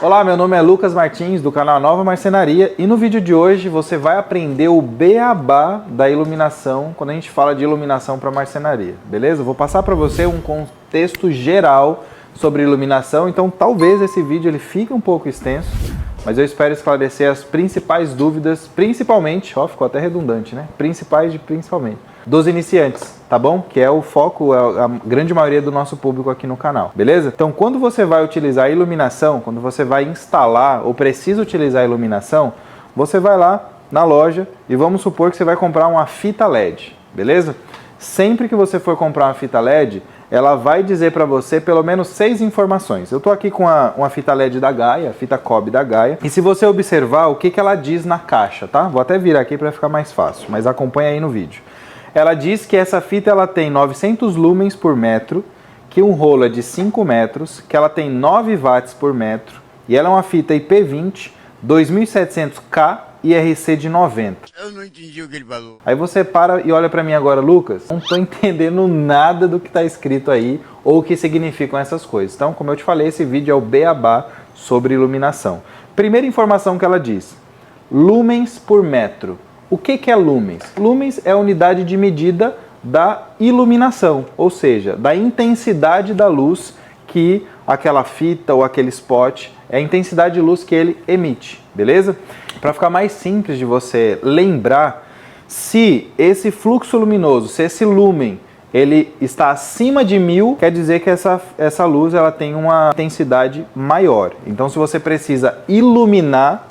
Olá, meu nome é Lucas Martins, do canal Nova Marcenaria, e no vídeo de hoje você vai aprender o beabá da iluminação quando a gente fala de iluminação para marcenaria, beleza? Eu vou passar para você um contexto geral sobre iluminação, então talvez esse vídeo ele fique um pouco extenso, mas eu espero esclarecer as principais dúvidas, principalmente, ó, ficou até redundante, né? Principalmente, dos iniciantes, tá bom? Que é o foco, a grande maioria do nosso público aqui no canal, beleza? Então, quando você vai utilizar a iluminação, quando você vai instalar ou precisa utilizar a iluminação, você vai lá na loja e vamos supor que você vai comprar uma fita LED, beleza? Sempre que você for comprar uma fita LED, ela vai dizer para você pelo menos 6 informações. Eu estou aqui com uma fita LED da Gaia, a fita Cobb da Gaia, e se você observar o que ela diz na caixa, tá? Vou até virar aqui para ficar mais fácil, mas acompanha aí no vídeo. Ela diz que essa fita ela tem 900 lumens por metro, que um rolo é de 5 metros, que ela tem 9 watts por metro, e ela é uma fita IP20, 2700K e RC de 90. Eu não entendi o que ele falou. Aí você para e olha para mim agora, Lucas, não estou entendendo nada do que está escrito aí ou o que significam essas coisas. Então, como eu te falei, esse vídeo é o beabá sobre iluminação. Primeira informação que ela diz, lumens por metro. O que é lumens? Lumens é a unidade de medida da iluminação, ou seja, da intensidade da luz que aquela fita ou aquele spot, é a intensidade de luz que ele emite, beleza? Para ficar mais simples de você lembrar, se esse fluxo luminoso, se esse lumen, ele está acima de 1000, quer dizer que essa luz ela tem uma intensidade maior. Então, se você precisa iluminar,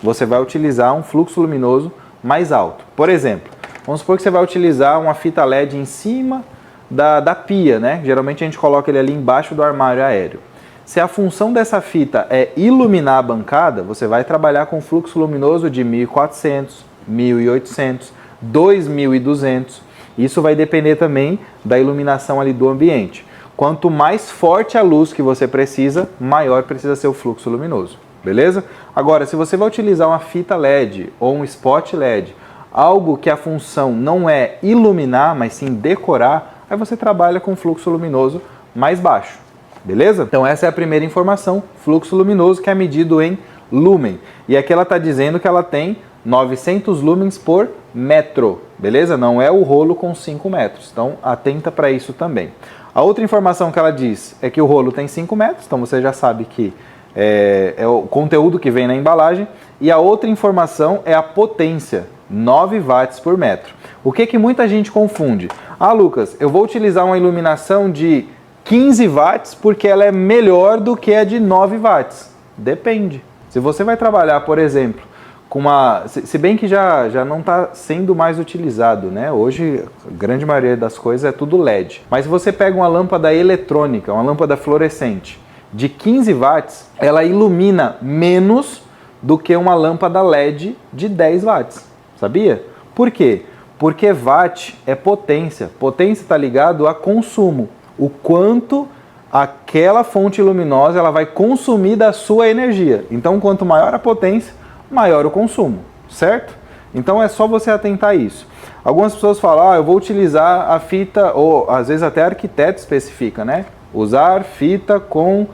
você vai utilizar um fluxo luminoso mais alto. Por exemplo, vamos supor que você vai utilizar uma fita LED em cima da pia, né? Geralmente a gente coloca ele ali embaixo do armário aéreo. Se a função dessa fita é iluminar a bancada, você vai trabalhar com fluxo luminoso de 1400, 1800, 2200. Isso vai depender também da iluminação ali do ambiente. Quanto mais forte a luz que você precisa, maior precisa ser o fluxo luminoso, beleza? Agora, se você vai utilizar uma fita LED ou um spot LED, algo que a função não é iluminar, mas sim decorar, aí você trabalha com fluxo luminoso mais baixo. Beleza? Então essa é a primeira informação, fluxo luminoso que é medido em lumen. E aqui ela está dizendo que ela tem 900 lumens por metro, beleza? Não é o rolo com 5 metros, então atenta para isso também. A outra informação que ela diz é que o rolo tem 5 metros, então você já sabe que é o conteúdo que vem na embalagem. E a outra informação é a potência, 9 watts por metro. O que muita gente confunde? Ah, Lucas, eu vou utilizar uma iluminação de 15 watts porque ela é melhor do que a de 9 watts. Depende. Se você vai trabalhar, por exemplo, com uma... Se bem que já não está sendo mais utilizado, né? Hoje, a grande maioria das coisas é tudo LED. Mas se você pega uma lâmpada eletrônica, uma lâmpada fluorescente, de 15 watts, ela ilumina menos do que uma lâmpada LED de 10 watts. Sabia? Por quê? Porque watt é potência. Potência está ligado a consumo. O quanto aquela fonte luminosa ela vai consumir da sua energia. Então, quanto maior a potência, maior o consumo, certo? Então, é só você atentar a isso. Algumas pessoas falam, eu vou utilizar a fita, ou às vezes até arquiteto especifica, né? Usar fita com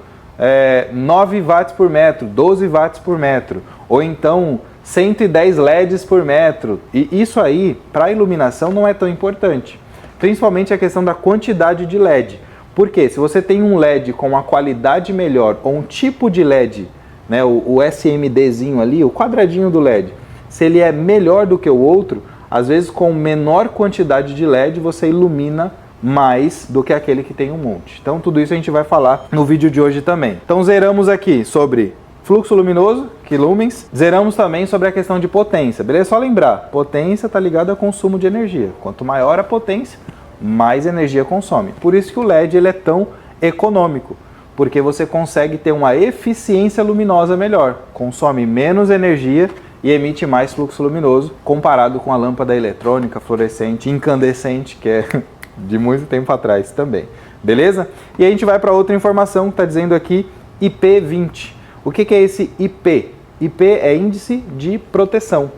9 watts por metro, 12 watts por metro, ou então 110 LEDs por metro. E isso aí, para iluminação, não é tão importante. Principalmente a questão da quantidade de LED. Porque se você tem um LED com uma qualidade melhor, ou um tipo de LED, né, o SMDzinho ali, o quadradinho do LED, se ele é melhor do que o outro, às vezes com menor quantidade de LED você ilumina mais do que aquele que tem um monte. Então tudo isso a gente vai falar no vídeo de hoje também. Então zeramos aqui sobre fluxo luminoso, que lumens, zeramos também sobre a questão de potência, beleza? Só lembrar, potência está ligada a consumo de energia. Quanto maior a potência, mais energia consome. Por isso que o LED ele é tão econômico, porque você consegue ter uma eficiência luminosa melhor, consome menos energia e emite mais fluxo luminoso, comparado com a lâmpada eletrônica, fluorescente, incandescente, que é de muito tempo atrás também. Beleza? E a gente vai para outra informação que está dizendo aqui IP20. O que é esse IP? IP é índice de proteção.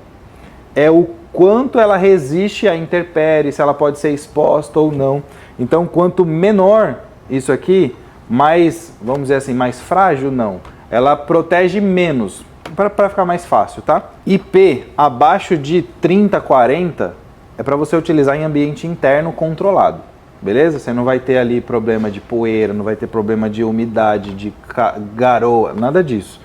É o quanto ela resiste à intempérie, se ela pode ser exposta ou não. Então, quanto menor isso aqui, mais, vamos dizer assim, mais frágil? Não. Ela protege menos, para ficar mais fácil, tá? IP abaixo de 30, 40 é para você utilizar em ambiente interno controlado, beleza? Você não vai ter ali problema de poeira, não vai ter problema de umidade, de garoa, nada disso,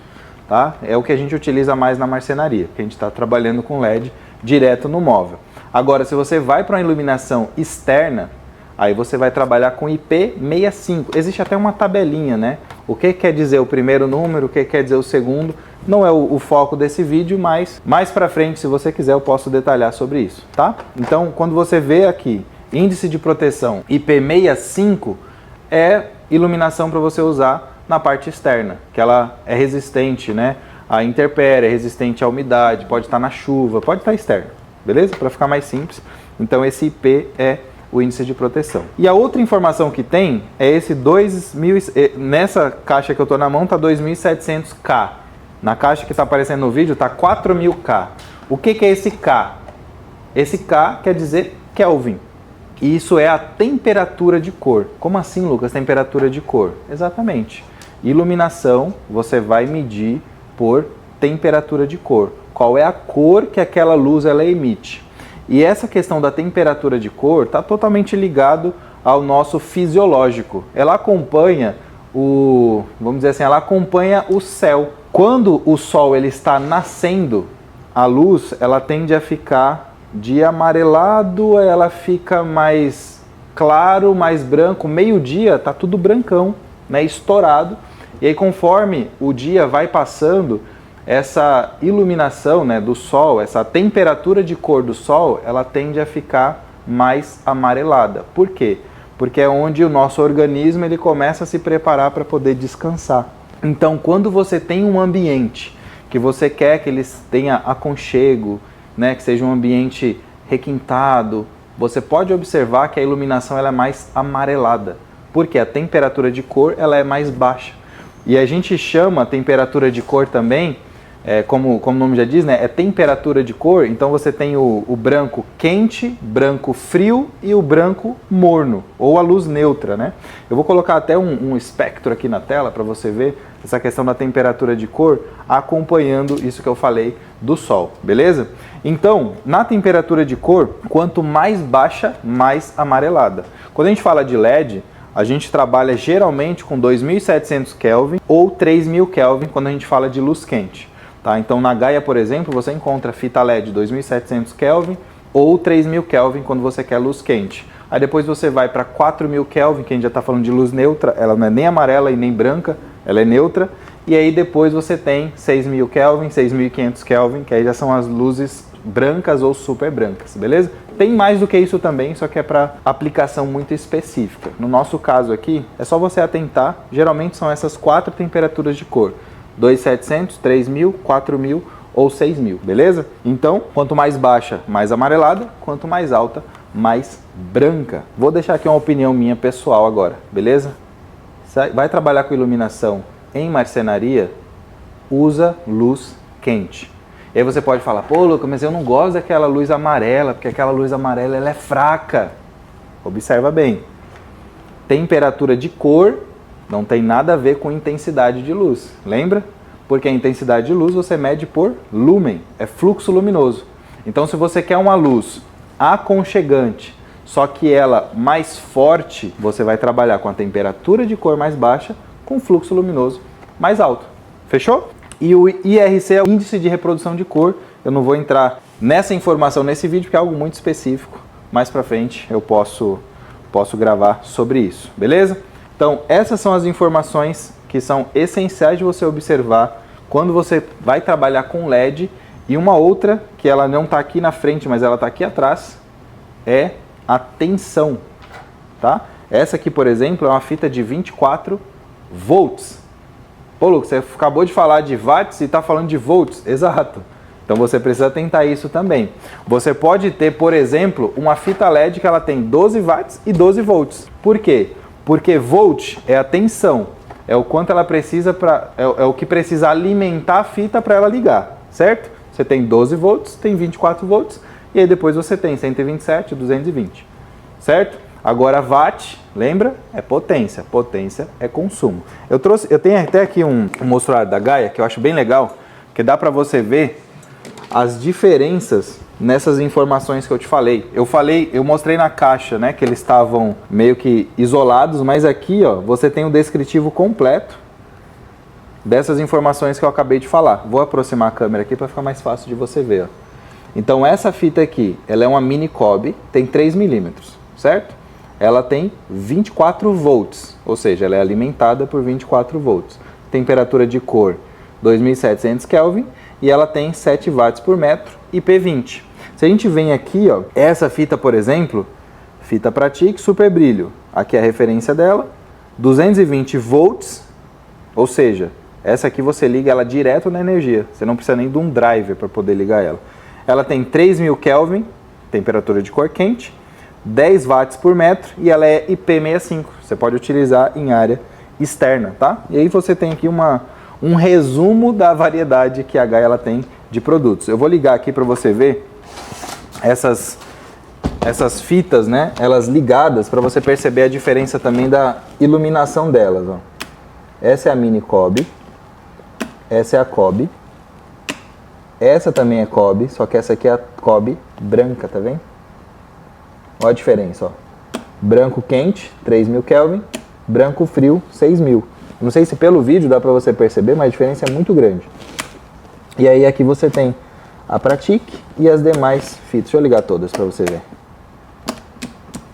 tá? É o que a gente utiliza mais na marcenaria, que a gente está trabalhando com LED direto no móvel. Agora, se você vai para uma iluminação externa, aí você vai trabalhar com IP65. Existe até uma tabelinha, né? O que quer dizer o primeiro número, o que quer dizer o segundo. Não é o foco desse vídeo, mas mais pra frente, se você quiser, eu posso detalhar sobre isso, tá? Então, quando você vê aqui índice de proteção IP65, é iluminação para você usar na parte externa, que ela é resistente, né? A intempérie, é resistente à umidade, pode estar na chuva, pode estar externa, beleza? Para ficar mais simples. Então, esse IP é o índice de proteção. E a outra informação que tem é esse 2000, nessa caixa que eu estou na mão está 2700K. Na caixa que está aparecendo no vídeo está 4000K. O que é esse K? Esse K quer dizer Kelvin. E isso é a temperatura de cor. Como assim, Lucas, temperatura de cor? Exatamente. Iluminação, você vai medir por temperatura de cor. Qual é a cor que aquela luz ela emite? E essa questão da temperatura de cor está totalmente ligado ao nosso fisiológico. Ela acompanha vamos dizer assim, ela acompanha o céu. Quando o sol ele está nascendo, a luz ela tende a ficar de amarelado, ela fica mais claro, mais branco. Meio-dia tá tudo brancão, né, estourado. E aí conforme o dia vai passando, essa iluminação, né, do sol, essa temperatura de cor do sol, ela tende a ficar mais amarelada. Por quê? Porque é onde o nosso organismo ele começa a se preparar para poder descansar. Então, quando você tem um ambiente que você quer que ele tenha aconchego, né, que seja um ambiente requintado, você pode observar que a iluminação ela é mais amarelada, porque a temperatura de cor ela é mais baixa. E a gente chama a temperatura de cor também, como o nome já diz, né, é temperatura de cor. Então você tem o branco quente, branco frio e o branco morno, ou a luz neutra, né? Eu vou colocar até um espectro aqui na tela para você ver essa questão da temperatura de cor acompanhando isso que eu falei do sol, beleza? Então, na temperatura de cor, quanto mais baixa, mais amarelada. Quando a gente fala de LED, a gente trabalha geralmente com 2700 Kelvin ou 3000 Kelvin quando a gente fala de luz quente. Tá? Então na Gaia, por exemplo, você encontra fita LED 2700 Kelvin ou 3000 Kelvin quando você quer luz quente. Aí depois você vai para 4000 Kelvin, que a gente já está falando de luz neutra, ela não é nem amarela e nem branca, ela é neutra. E aí depois você tem 6000 Kelvin, 6500 Kelvin, que aí já são as luzes brancas ou super brancas, beleza? Tem mais do que isso também, só que é para aplicação muito específica. No nosso caso aqui, é só você atentar, geralmente são essas 4 temperaturas de cor. 2700, 3000, 4000 ou 6000, beleza? Então, quanto mais baixa, mais amarelada, quanto mais alta, mais branca. Vou deixar aqui uma opinião minha pessoal agora, beleza? Vai trabalhar com iluminação em marcenaria, usa luz quente. E aí você pode falar, pô, Lucas, mas eu não gosto daquela luz amarela, porque aquela luz amarela ela é fraca. Observa bem. Temperatura de cor não tem nada a ver com intensidade de luz, lembra? Porque a intensidade de luz você mede por lúmen, é fluxo luminoso. Então se você quer uma luz aconchegante, só que ela mais forte, você vai trabalhar com a temperatura de cor mais baixa, com fluxo luminoso mais alto. Fechou? E o IRC é o índice de reprodução de cor. Eu não vou entrar nessa informação nesse vídeo, porque é algo muito específico. Mais pra frente eu posso gravar sobre isso, beleza? Então, essas são as informações que são essenciais de você observar quando você vai trabalhar com LED. E uma outra, que ela não está aqui na frente, mas ela está aqui atrás, é a tensão, tá? Essa aqui, por exemplo, é uma fita de 24 volts. Pô, Lucas, você acabou de falar de watts e está falando de volts. Exato. Então você precisa atentar isso também. Você pode ter, por exemplo, uma fita LED que ela tem 12 watts e 12 volts. Por quê? Porque volt é a tensão, é o quanto ela precisa é o que precisa alimentar a fita para ela ligar, certo? Você tem 12 volts, tem 24 volts, e aí depois você tem 127, 220, certo? Agora watt, lembra? É potência. Potência é consumo. Eu tenho até aqui um mostruário da Gaia que eu acho bem legal, que dá para você ver as diferenças nessas informações que eu te falei. Eu mostrei na caixa, né, que eles estavam meio que isolados, mas aqui, ó, você tem o descritivo completo dessas informações que eu acabei de falar. Vou aproximar a câmera aqui para ficar mais fácil de você ver, ó. Então essa fita aqui, ela é uma mini Cobb, tem 3 milímetros, certo? Ela tem 24 volts, ou seja, ela é alimentada por 24 volts. Temperatura de cor 2700 Kelvin e ela tem 7 watts por metro IP20. Se a gente vem aqui, ó, essa fita, por exemplo, fita Pratique Super Brilho, aqui é a referência dela, 220 volts, ou seja, essa aqui você liga ela direto na energia, você não precisa nem de um driver para poder ligar ela. Ela tem 3000 Kelvin, temperatura de cor quente, 10 watts por metro e ela é IP65, você pode utilizar em área externa, tá? E aí você tem aqui um resumo da variedade que a Gaia ela tem de produtos. Eu vou ligar aqui para você ver essas fitas, né? Elas ligadas para você perceber a diferença também da iluminação delas, ó. Essa é a mini Cobb, essa é a Cobb, essa também é Cobb, só que essa aqui é a Cobb branca, tá vendo? Olha a diferença, ó. Branco quente, 3000 Kelvin, branco frio, 6000. Não sei se pelo vídeo dá pra você perceber, mas a diferença é muito grande. E aí aqui você tem a Pratique e as demais fitas. Deixa eu ligar todas pra você ver.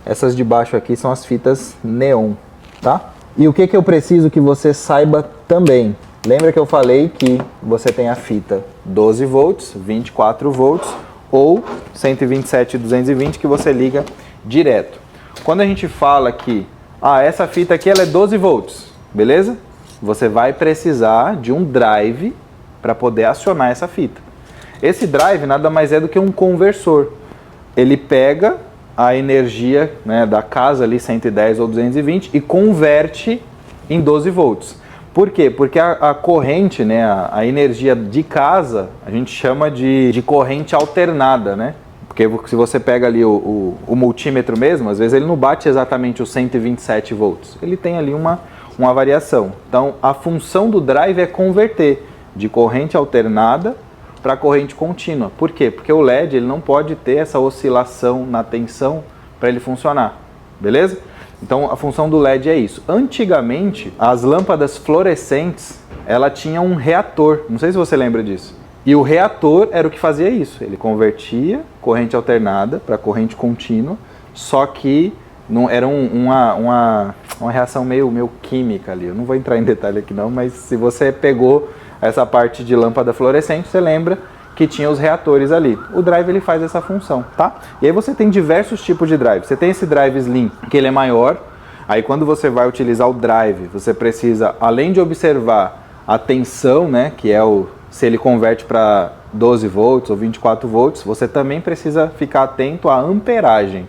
Essas de baixo aqui são as fitas neon, tá? E o que eu preciso que você saiba também? Lembra que eu falei que você tem a fita 12 volts, 24 volts ou 127 e 220 que você liga direto. Quando a gente fala que essa fita aqui ela é 12 volts, beleza? Você vai precisar de um drive para poder acionar essa fita. Esse drive nada mais é do que um conversor. Ele pega a energia, né, da casa ali 110 ou 220 e converte em 12 volts. Por quê? Porque a corrente, né, a energia de casa, a gente chama de corrente alternada, né? Porque se você pega ali o multímetro mesmo, às vezes ele não bate exatamente os 127 volts. Ele tem ali uma variação. Então, a função do drive é converter de corrente alternada para corrente contínua. Por quê? Porque o LED ele não pode ter essa oscilação na tensão para ele funcionar. Beleza? Então a função do LED é isso. Antigamente, as lâmpadas fluorescentes, ela tinha um reator, não sei se você lembra disso. E o reator era o que fazia isso, ele convertia corrente alternada para corrente contínua, só que não, era uma reação meio química ali. Eu não vou entrar em detalhe aqui não, mas se você pegou essa parte de lâmpada fluorescente, você lembra que tinha os reatores ali. O drive ele faz essa função, tá? E aí você tem diversos tipos de drive. Você tem esse drive slim, que ele é maior. Aí quando você vai utilizar o drive, você precisa, além de observar a tensão, né, que é se ele converte para 12 volts ou 24 volts, você também precisa ficar atento à amperagem,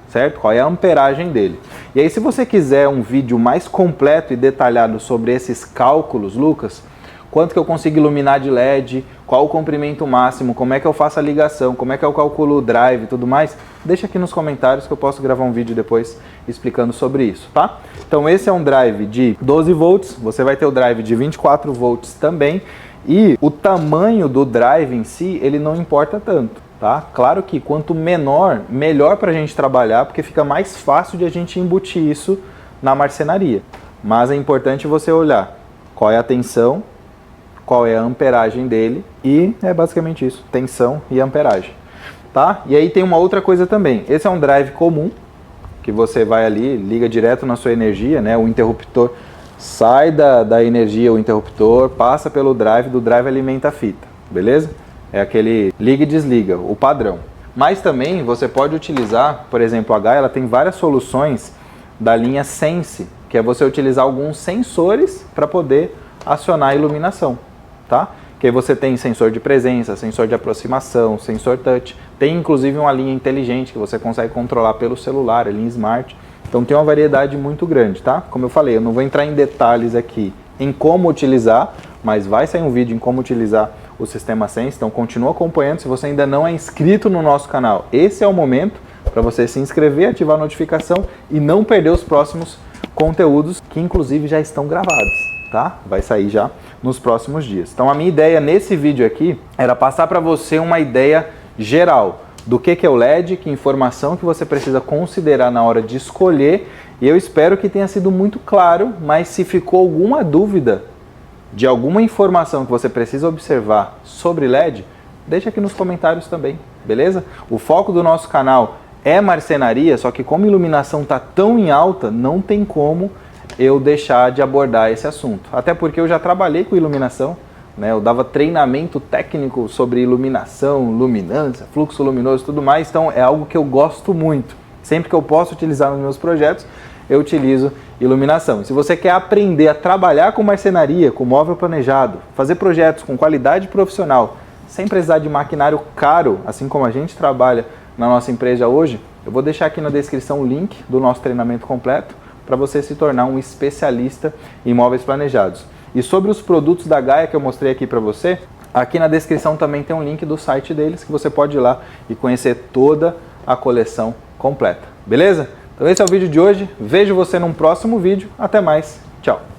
certo? Qual é a amperagem dele. E aí se você quiser um vídeo mais completo e detalhado sobre esses cálculos, Lucas, quanto que eu consigo iluminar de LED, qual o comprimento máximo, como é que eu faço a ligação, como é que eu calculo o drive e tudo mais, deixa aqui nos comentários que eu posso gravar um vídeo depois explicando sobre isso, tá? Então esse é um drive de 12 volts, você vai ter o drive de 24 volts também, e o tamanho do drive em si, ele não importa tanto, tá? Claro que quanto menor, melhor para a gente trabalhar, porque fica mais fácil de a gente embutir isso na marcenaria. Mas é importante você olhar qual é a tensão, qual é a amperagem dele e é basicamente isso, tensão e amperagem, tá? E aí tem uma outra coisa também, esse é um drive comum, que você vai ali, liga direto na sua energia, né? O interruptor sai da energia, o interruptor passa pelo drive, do drive alimenta a fita, beleza? É aquele liga e desliga, o padrão. Mas também você pode utilizar, por exemplo, a Gaia, ela tem várias soluções da linha Sense, que é você utilizar alguns sensores para poder acionar a iluminação, tá? Que aí você tem sensor de presença, sensor de aproximação, sensor touch, tem inclusive uma linha inteligente que você consegue controlar pelo celular, a linha Smart. Então tem uma variedade muito grande, tá? Como eu falei, eu não vou entrar em detalhes aqui em como utilizar, mas vai sair um vídeo em como utilizar o sistema Sense, então continua acompanhando. Se você ainda não é inscrito no nosso canal, esse é o momento, para você se inscrever, ativar a notificação e não perder os próximos conteúdos que inclusive já estão gravados, tá? Vai sair já nos próximos dias. Então a minha ideia nesse vídeo aqui era passar para você uma ideia geral do que é o LED, que informação que você precisa considerar na hora de escolher, e eu espero que tenha sido muito claro, mas se ficou alguma dúvida de alguma informação que você precisa observar sobre LED, deixa aqui nos comentários também, beleza? O foco do nosso canal é marcenaria, só que como iluminação está tão em alta, não tem como eu deixar de abordar esse assunto. Até porque eu já trabalhei com iluminação, né? Eu dava treinamento técnico sobre iluminação, luminância, fluxo luminoso e tudo mais, então é algo que eu gosto muito. Sempre que eu posso utilizar nos meus projetos, eu utilizo iluminação. E se você quer aprender a trabalhar com marcenaria, com móvel planejado, fazer projetos com qualidade profissional, sem precisar de maquinário caro, assim como a gente trabalha na nossa empresa hoje, eu vou deixar aqui na descrição o link do nosso treinamento completo para você se tornar um especialista em móveis planejados. E sobre os produtos da Gaia que eu mostrei aqui para você, aqui na descrição também tem um link do site deles que você pode ir lá e conhecer toda a coleção completa. Beleza? Então esse é o vídeo de hoje. Vejo você num próximo vídeo. Até mais. Tchau.